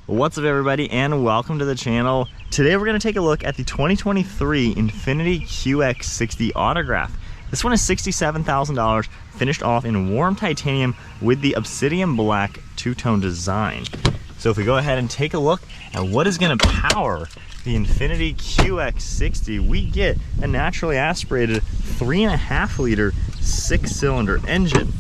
What's up everybody and welcome to the channel. Today we're going to take a look at the 2023 Infiniti QX60 Autograph. This one is $67,000, finished off in warm titanium with the obsidian black two-tone design. So if we go ahead and take a look at what is going to power the Infiniti QX60, we get a naturally aspirated 3.5 liter 6-cylinder engine.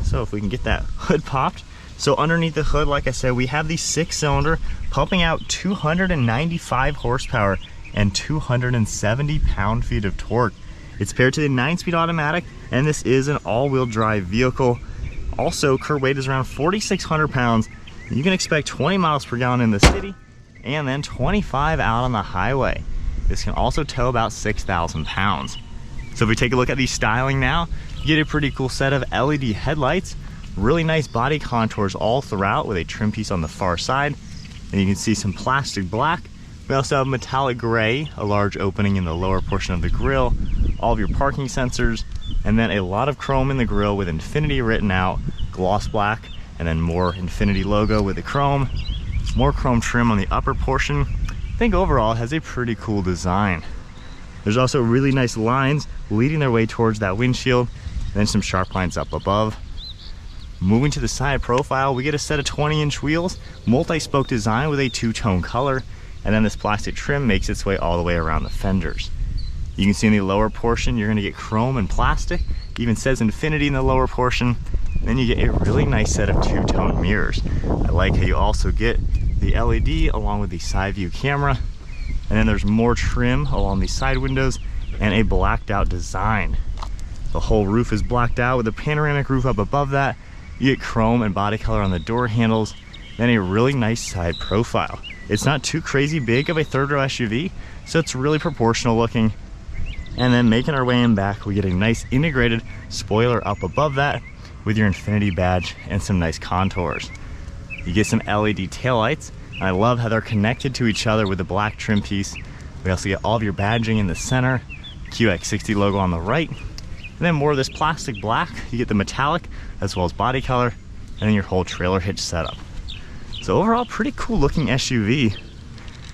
So if we can get that hood popped. So underneath the hood, like I said, we have the 6-cylinder pumping out 295 horsepower and 270 pound-feet of torque. It's paired to the 9-speed automatic, and this is an all-wheel drive vehicle. Also, curb weight is around 4,600 pounds. You can expect 20 miles per gallon in the city and then 25 out on the highway. This can also tow about 6,000 pounds. So if we take a look at the styling now, you get a pretty cool set of LED headlights. Really nice body contours all throughout with a trim piece on the far side. And you can see some plastic black. We also have metallic gray, a large opening in the lower portion of the grille, all of your parking sensors, and then a lot of chrome in the grille with Infiniti written out, gloss black, and then more Infiniti logo with the chrome. More chrome trim on the upper portion. I think overall it has a pretty cool design. There's also really nice lines leading their way towards that windshield, and then some sharp lines up above. Moving to the side profile, we get a set of 20-inch wheels, multi-spoke design with a two-tone color, and then this plastic trim makes its way all the way around the fenders. You can see in the lower portion, you're gonna get chrome and plastic. It even says Infiniti in the lower portion. And then you get a really nice set of two-tone mirrors. I like how you also get the LED along with the side view camera. And then there's more trim along the side windows and a blacked out design. The whole roof is blacked out with a panoramic roof up above that. You get chrome and body color on the door handles, then a really nice side profile. It's not too crazy big of a third row SUV, so it's really proportional looking. And then making our way in back, we get a nice integrated spoiler up above that with your Infiniti badge and some nice contours. You get some LED taillights, and I love how they're connected to each other with the black trim piece. We also get all of your badging in the center, QX60 logo on the right. And then more of this plastic black, you get the metallic as well as body color, and then your whole trailer hitch setup. So overall, pretty cool looking SUV.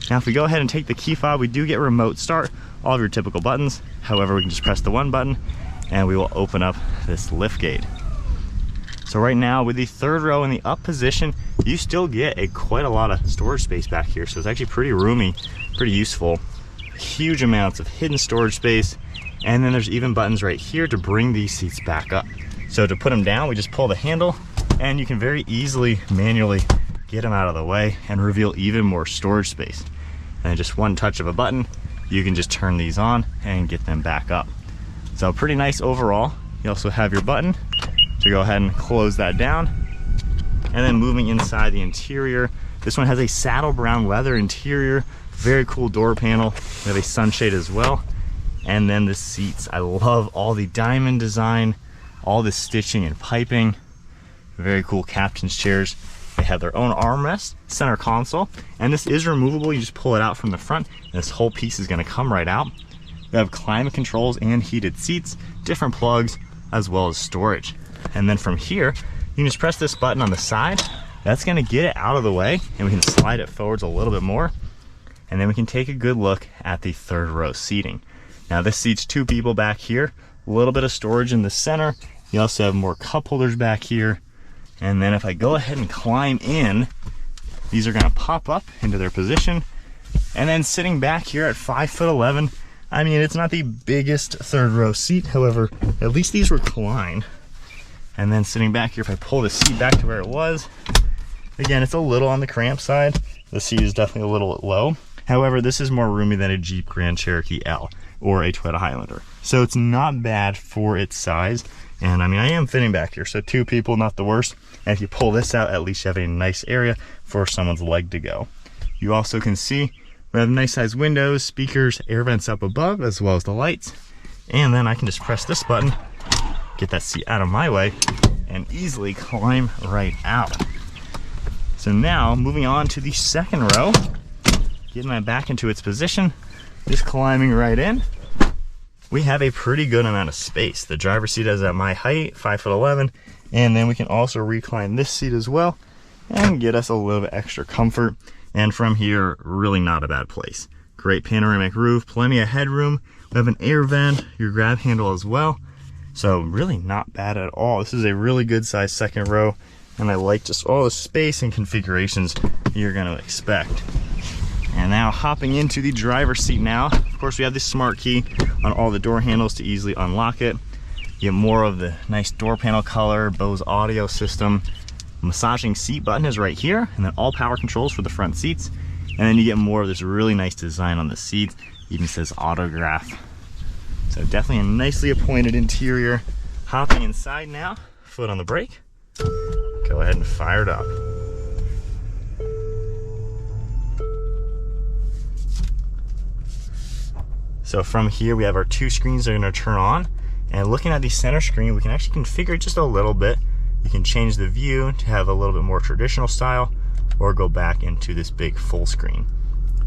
Now if we go ahead and take the key fob, we do get remote start, all of your typical buttons. However, we can just press the one button and we will open up this lift gate. So right now with the third row in the up position, you still get quite a lot of storage space back here. So it's actually pretty roomy, pretty useful. Huge amounts of hidden storage space. And then there's even buttons right here to bring these seats back up. So to put them down, we just pull the handle and you can very easily manually get them out of the way and reveal even more storage space. And just one touch of a button, you can just turn these on and get them back up. So pretty nice overall. You also have your button to go ahead and close that down. And then moving inside the interior, this one has a saddle brown leather interior, very cool door panel. We have a sunshade as well. And then the seats, I love all the diamond design, all the stitching and piping. Very cool captain's chairs. They have their own armrest, center console, and this is removable. You just pull it out from the front and this whole piece is gonna come right out. We have climate controls and heated seats, different plugs, as well as storage. And then from here, you can just press this button on the side. That's gonna get it out of the way, and we can slide it forwards a little bit more. And then we can take a good look at the third row seating. Now this seats 2 people back here, a little bit of storage in the center. You also have more cup holders back here. And then if I go ahead and climb in, these are gonna pop up into their position. And then sitting back here at 5'11", I mean, it's not the biggest third row seat, however, at least these recline. And then sitting back here, if I pull the seat back to where it was, again, it's a little on the cramped side. The seat is definitely a little low. However, this is more roomy than a Jeep Grand Cherokee L or a Toyota Highlander. So it's not bad for its size. And I mean, I am fitting back here, so 2 people, not the worst. And if you pull this out, at least you have a nice area for someone's leg to go. You also can see we have nice sized windows, speakers, air vents up above, as well as the lights. And then I can just press this button, get that seat out of my way, and easily climb right out. So now, moving on to the second row, getting my back into its position, just climbing right in. We have a pretty good amount of space. The driver's seat is at my height, 5'11", and then we can also recline this seat as well. and get us a little bit extra comfort. And from here, really not a bad place. Great panoramic roof, plenty of headroom. We have an air vent, your grab handle as well. So really not bad at all. This is a really good size second row, and I like just all the space and configurations you're gonna expect. And now hopping into the driver's seat now. Of course, we have the smart key on all the door handles to easily unlock it. You get more of the nice door panel color, Bose audio system. Massaging seat button is right here, and then all power controls for the front seats. And then you get more of this really nice design on the seats. Even says Autograph. So definitely a nicely appointed interior. Hopping inside now, foot on the brake. Go ahead and fire it up. So from here we have our two screens that are going to turn on. And looking at the center screen, we can actually configure it just a little bit. You can change the view to have a little bit more traditional style, or go back into this big full screen.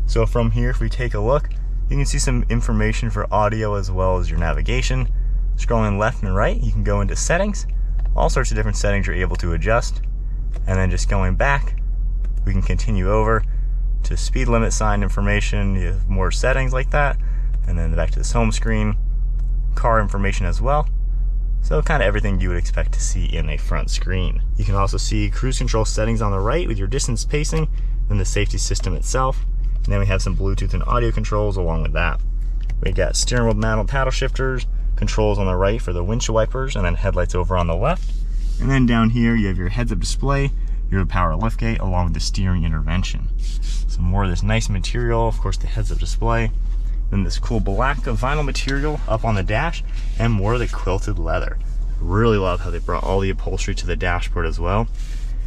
So from here, if we take a look, you can see some information for audio as well as your navigation. Scrolling left and right, you can go into settings. All sorts of different settings you're able to adjust. And then just going back, we can continue over to speed limit sign information. You have more settings like that. And then back to this home screen, car information as well. So kind of everything you would expect to see in a front screen. You can also see cruise control settings on the right with your distance pacing, then the safety system itself. And then we have some Bluetooth and audio controls along with that. We got steering wheel mounted paddle shifters, controls on the right for the windshield wipers, and then headlights over on the left. And then down here you have your heads-up display, your power liftgate, along with the steering intervention. Some more of this nice material, of course the heads-up display. Then this cool black vinyl material up on the dash, and more of the quilted leather. Really love how they brought all the upholstery to the dashboard as well.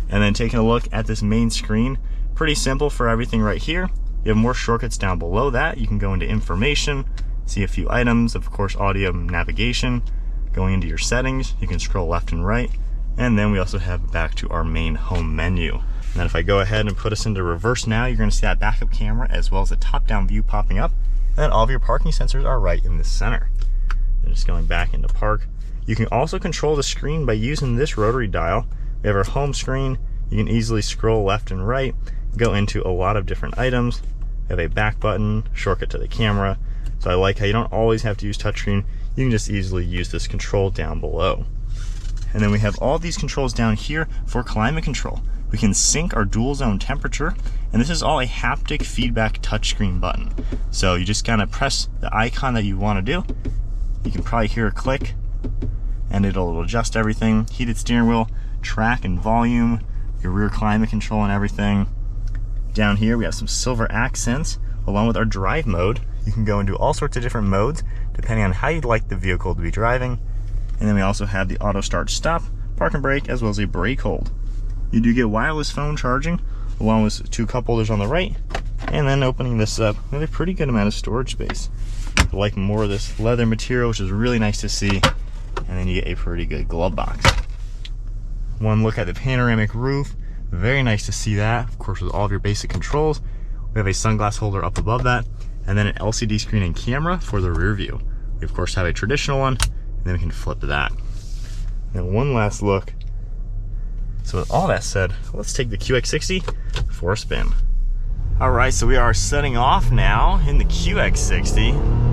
And then taking a look at this main screen, pretty simple for everything right here. You have more shortcuts down below that. You can go into information, see a few items, of course audio navigation. Going into your settings, you can scroll left and right. And then we also have back to our main home menu. And then if I go ahead and put us into reverse now, you're gonna see that backup camera as well as the top-down view popping up. And then all of your parking sensors are right in the center. And just going back into park. You can also control the screen by using this rotary dial. We have our home screen. You can easily scroll left and right, go into a lot of different items. We have a back button, shortcut to the camera. So I like how you don't always have to use touchscreen. You can just easily use this control down below. And then we have all these controls down here for climate control. We can sync our dual zone temperature, and this is all a haptic feedback touchscreen button. So you just kind of press the icon that you want to do. You can probably hear a click, and it'll adjust everything. Heated steering wheel, track and volume, your rear climate control and everything. Down here we have some silver accents along with our drive mode. You can go into all sorts of different modes depending on how you'd like the vehicle to be driving. And then we also have the auto start stop, park and brake, as well as a brake hold. You do get wireless phone charging along with two cup holders on the right. And then opening this up, we have a pretty good amount of storage space. I like more of this leather material, which is really nice to see. And then you get a pretty good glove box. One look at the panoramic roof, very nice to see that, of course with all of your basic controls. We have a sunglass holder up above that, and then an LCD screen and camera for the rear view. We of course have a traditional one, and then we can flip to that. And one last look. So with all that said, let's take the QX60 for a spin. All right, so we are setting off now in the QX60.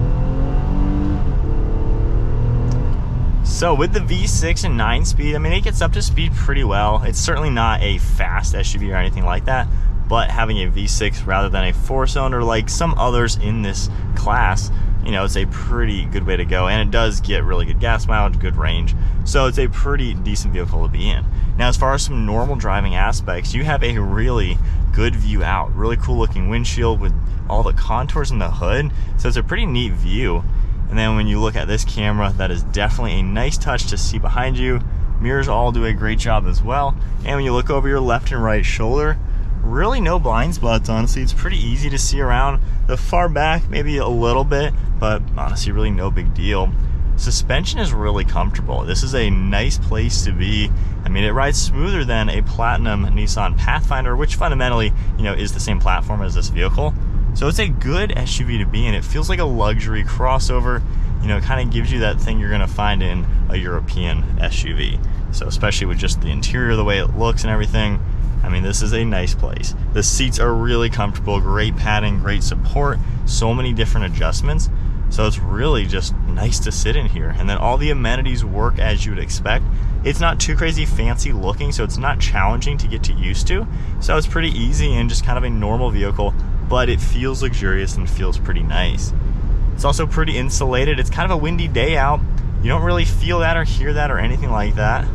So with the V6 and 9-speed, I mean, it gets up to speed pretty well. It's certainly not a fast SUV or anything like that, but having a V6 rather than a 4-cylinder like some others in this class, you know, it's a pretty good way to go, and it does get really good gas mileage, good range, so it's a pretty decent vehicle to be in. Now, as far as some normal driving aspects, you have a really good view out, really cool looking windshield with all the contours in the hood, so it's a pretty neat view. And then when you look at this camera, that is definitely a nice touch to see behind you. Mirrors all do a great job as well. And when you look over your left and right shoulder, really no blind spots, honestly. It's pretty easy to see around the far back, maybe a little bit, but honestly, really no big deal. Suspension is really comfortable. This is a nice place to be. I mean, it rides smoother than a Platinum Nissan Pathfinder, which fundamentally, you know, is the same platform as this vehicle. So it's a good SUV to be in. It feels like a luxury crossover. You know, it kind of gives you that thing you're gonna find in a European SUV. So especially with just the interior, the way it looks and everything, I mean, this is a nice place. The seats are really comfortable, great padding, great support, so many different adjustments. So it's really just nice to sit in here. And then all the amenities work as you would expect. It's not too crazy fancy looking, so it's not challenging to get used to. So it's pretty easy and just kind of a normal vehicle, but it feels luxurious and feels pretty nice. It's also pretty insulated. It's kind of a windy day out. You don't really feel that or hear that or anything like that.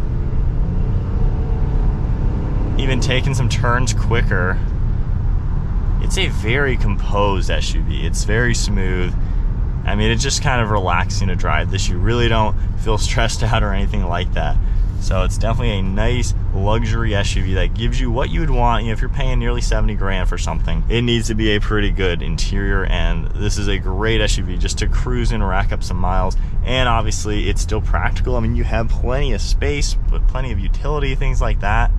Even taking some turns quicker. It's a very composed SUV. It's very smooth. I mean, it's just kind of relaxing to drive this. You really don't feel stressed out or anything like that. So it's definitely a nice luxury SUV that gives you what you would want. You know, if you're paying nearly 70 grand for something, it needs to be a pretty good interior, and this is a great SUV just to cruise and rack up some miles. And obviously it's still practical. I mean, you have plenty of space, but plenty of utility, things like that.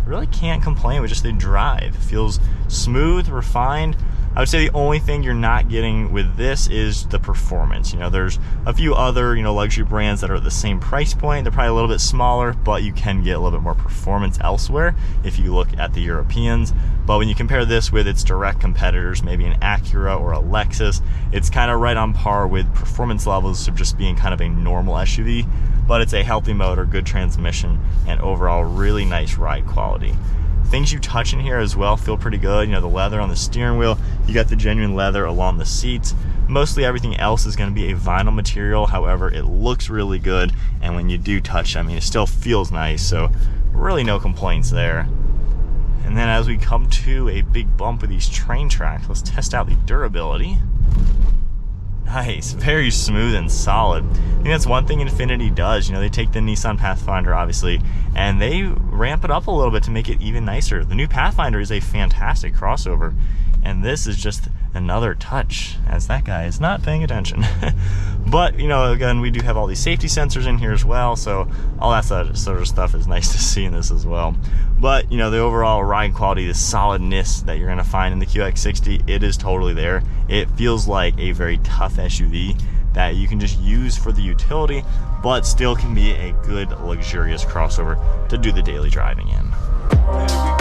Really can't complain with just the drive. It feels smooth, refined. I would say the only thing you're not getting with this is the performance. You know, there's a few other, luxury brands that are at the same price point. They're probably a little bit smaller, but you can get a little bit more performance elsewhere if you look at the Europeans. But when you compare this with its direct competitors, maybe an Acura or a Lexus, it's kind of right on par with performance levels of just being kind of a normal SUV, but it's a healthy motor, good transmission, and overall really nice ride quality. Things you touch in here as well feel pretty good. The leather on the steering wheel, you got the genuine leather along the seats. Mostly everything else is going to be a vinyl material. However, it looks really good, and when you do touch, I mean, it still feels nice. So really no complaints there. And then as we come to a big bump with these train tracks, let's test out the durability. Nice, very smooth and solid. I think that's one thing Infiniti does. They take the Nissan Pathfinder, obviously, and they ramp it up a little bit to make it even nicer. The new Pathfinder is a fantastic crossover, and this is just another touch, as that guy is not paying attention. But, again, we do have all these safety sensors in here as well, so all that sort of stuff is nice to see in this as well. But, the overall ride quality, the solidness that you're going to find in the QX60, it is totally there. It feels like a very tough SUV that you can just use for the utility, but still can be a good, luxurious crossover to do the daily driving in.